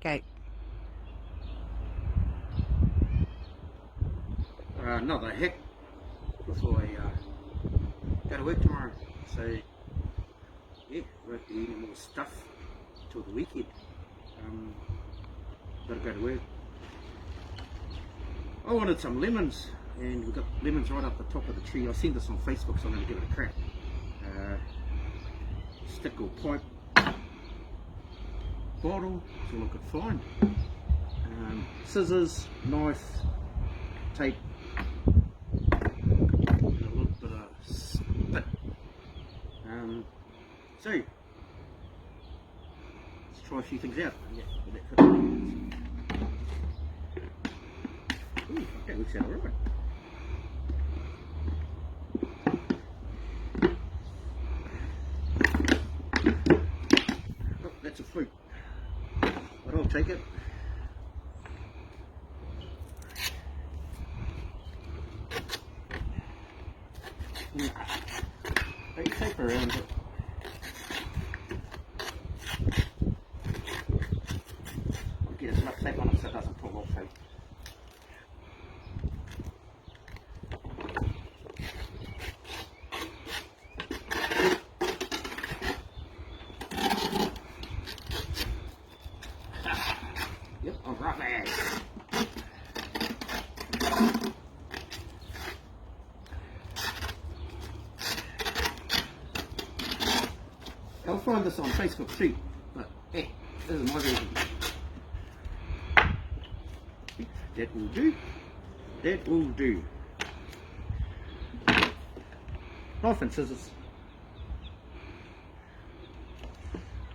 Go. Another hack before I go to work tomorrow. So yeah, won't be eating more stuff till the weekend. Gotta go to work. I wanted some lemons, and we've got lemons right up the top of the tree. I seen this on Facebook, so I'm going to give it a crack. Stick or pipe, bottle, that's all I could find. Scissors, knife, tape, and a little bit of spit. So let's try a few things out. Ooh, that looks out alright. Oh, that's a fruit, but I'll take it. Take tape around it. I'll get as much tape on it so it doesn't pull off. Yep, I'm rough ass. I'll find this on Facebook too, but hey, this is my version. That will do. That will do. Knife and scissors.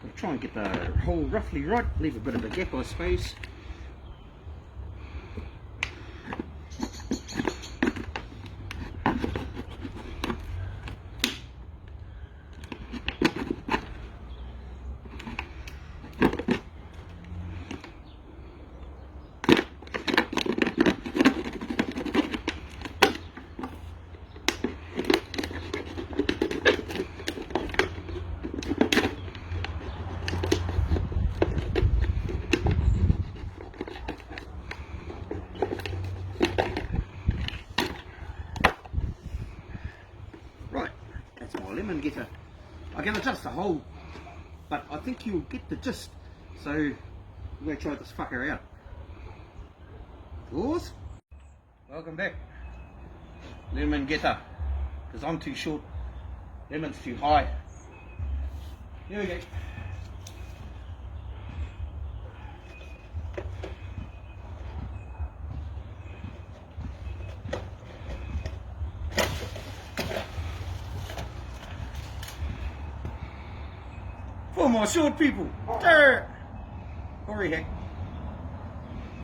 I'll try and get the hole roughly right, leave a bit of a gap I suppose. That's my lemon getter. I can adjust the hole, but I think you'll get the gist. So we're going to try this fucker out. Pause. Welcome back. Lemon getter. Because I'm too short, lemon's too high. Here we go. For more short people, Horihack.